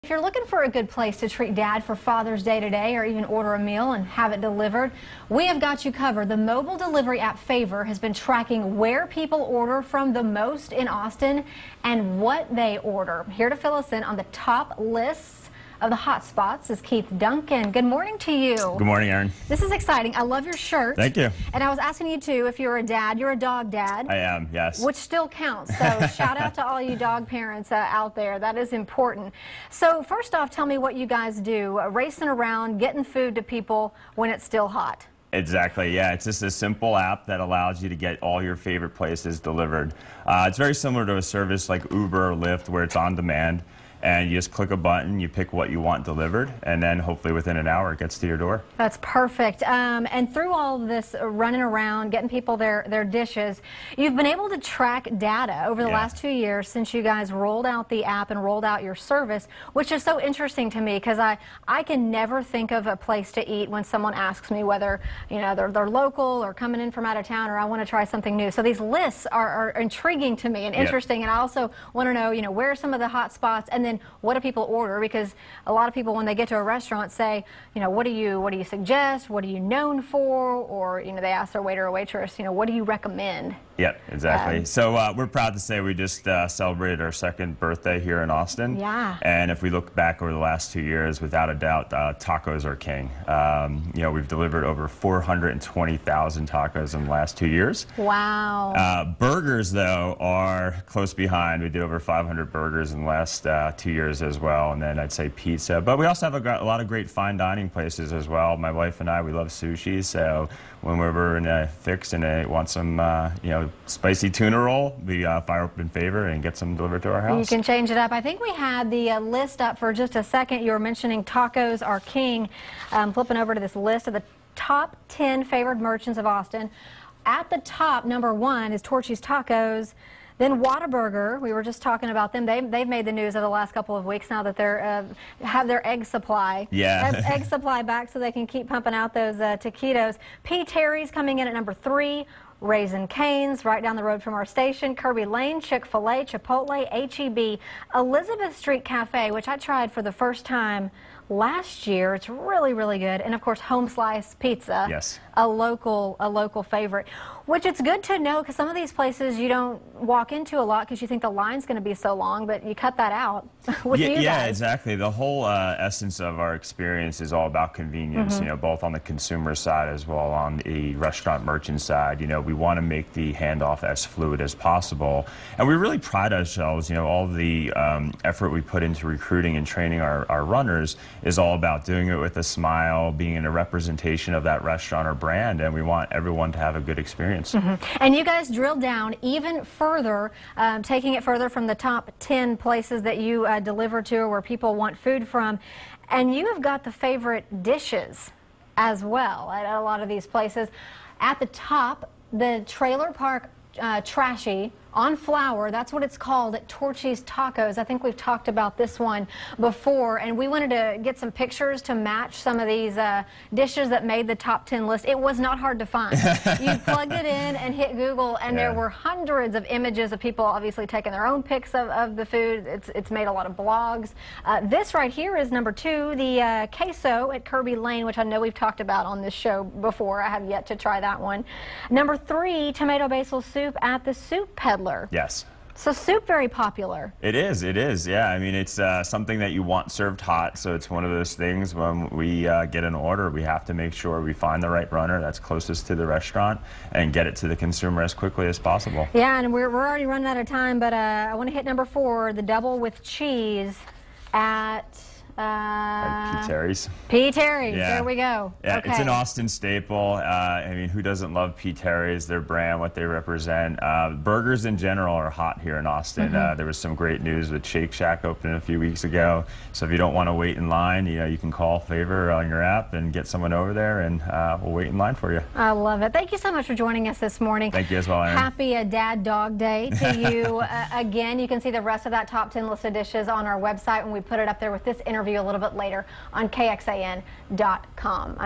If you're looking for a good place to treat Dad for Father's Day today, or even order a meal and have it delivered, we have got you covered. The mobile delivery app Favor has been tracking where people order from the most in Austin and what they order. Here to fill us in on the top lists of the hot spots is Keith Duncan. Good morning to you. Good morning, Aaron. This is exciting. I love your shirt. Thank you. And I was asking you too, if you're a dad, you're a dog dad. I am, yes. Which still counts. So shout out to all you dog parents out there. That is important. So first off, tell me what you guys do, racing around, getting food to people when it's still hot. Exactly, yeah. It's just a simple app that allows you to get all your favorite places delivered. It's very similar to a service like Uber or Lyft where it's on demand. And you just click a button, you pick what you want delivered, and then hopefully within an hour it gets to your door. That's perfect. And through all of this running around, getting people their dishes, you've been able to track data over the last 2 years since you guys rolled out the app and rolled out your service, which is so interesting to me because I can never think of a place to eat when someone asks me whether they're local or coming in from out of town or I want to try something new. So these lists are intriguing to me and interesting, and I also want to know where are some of the hot spots, and then what do people order? Because a lot of people, when they get to a restaurant, say, what do you suggest? What are you known for? Or they ask their waiter or waitress, what do you recommend? Yep, exactly. So we're proud to say we just celebrated our second birthday here in Austin. Yeah. And if we look back over the last 2 years, without a doubt, tacos are king. We've delivered over 420,000 tacos in the last 2 years. Wow. Burgers, though, are close behind. We did over 500 burgers in the last 2 years as well. And then I'd say pizza. But we also have a lot of great fine dining places as well. My wife and I, we love sushi. So when we're in a fix and want some, spicy tuna roll, we fire up in Favor and get some delivered to our house. You can change it up. I think we had the list up for just a second. You were mentioning tacos are king. Flipping over to this list of the top 10 favored merchants of Austin. At the top, number 1 is Torchy's Tacos. Then Whataburger, we were just talking about them. They've made the news over the last couple of weeks now that they're have their egg supply. Yeah. Egg supply back so they can keep pumping out those taquitos. P. Terry's coming in at number 3. Raising Cane's, right down the road from our station. Kirby Lane, Chick-fil-A, Chipotle, H-E-B, Elizabeth Street Cafe, which I tried for the first time last year. It's really, really good. And of course, Home Slice Pizza. Yes. A local favorite, which it's good to know because some of these places you don't walk into a lot because you think the line's going to be so long, but you cut that out with you guys. Yeah, exactly. The whole essence of our experience is all about convenience, both on the consumer side as well on the restaurant merchant side. We want to make the handoff as fluid as possible. And we really pride ourselves, all the effort we put into recruiting and training our runners is all about doing it with a smile, being in a representation of that restaurant or brand, and we want everyone to have a good experience. And you guys drilled down even further, taking it further from the top 10 places that you deliver to or where people want food from, and you have got the favorite dishes as well at a lot of these places. At the top, the Trailer Park Trashy on flour, that's what it's called at Torchy's Tacos. I think we've talked about this one before, and we wanted to get some pictures to match some of these dishes that made the top 10 list. It was not hard to find. You plugged it in and hit Google, and there were hundreds of images of people obviously taking their own pics of the food. It's made a lot of blogs. This right here is number 2, the queso at Kirby Lane, which I know we've talked about on this show before. I have yet to try that one. Number 3, tomato basil soup at the Soup Peddler. Yes. So soup, very popular. It is, yeah. I mean, it's something that you want served hot, so it's one of those things when we get an order, we have to make sure we find the right runner that's closest to the restaurant and get it to the consumer as quickly as possible. Yeah, and we're already running out of time, but I want to hit number 4, the double with cheese at... P. Terry's. P. Terry's, yeah. There we go. Yeah, okay. It's an Austin staple. I mean, who doesn't love P. Terry's, their brand, what they represent? Burgers in general are hot here in Austin. There was some great news with Shake Shack opening a few weeks ago. So if you don't want to wait in line, you can call Favor on your app and get someone over there, and we'll wait in line for you. I love it. Thank you so much for joining us this morning. Thank you as well, Aaron. Happy Dad Dog Day to you. Again, you can see the rest of that top 10 list of dishes on our website when we put it up there with this interview a little bit later on KXAN.com.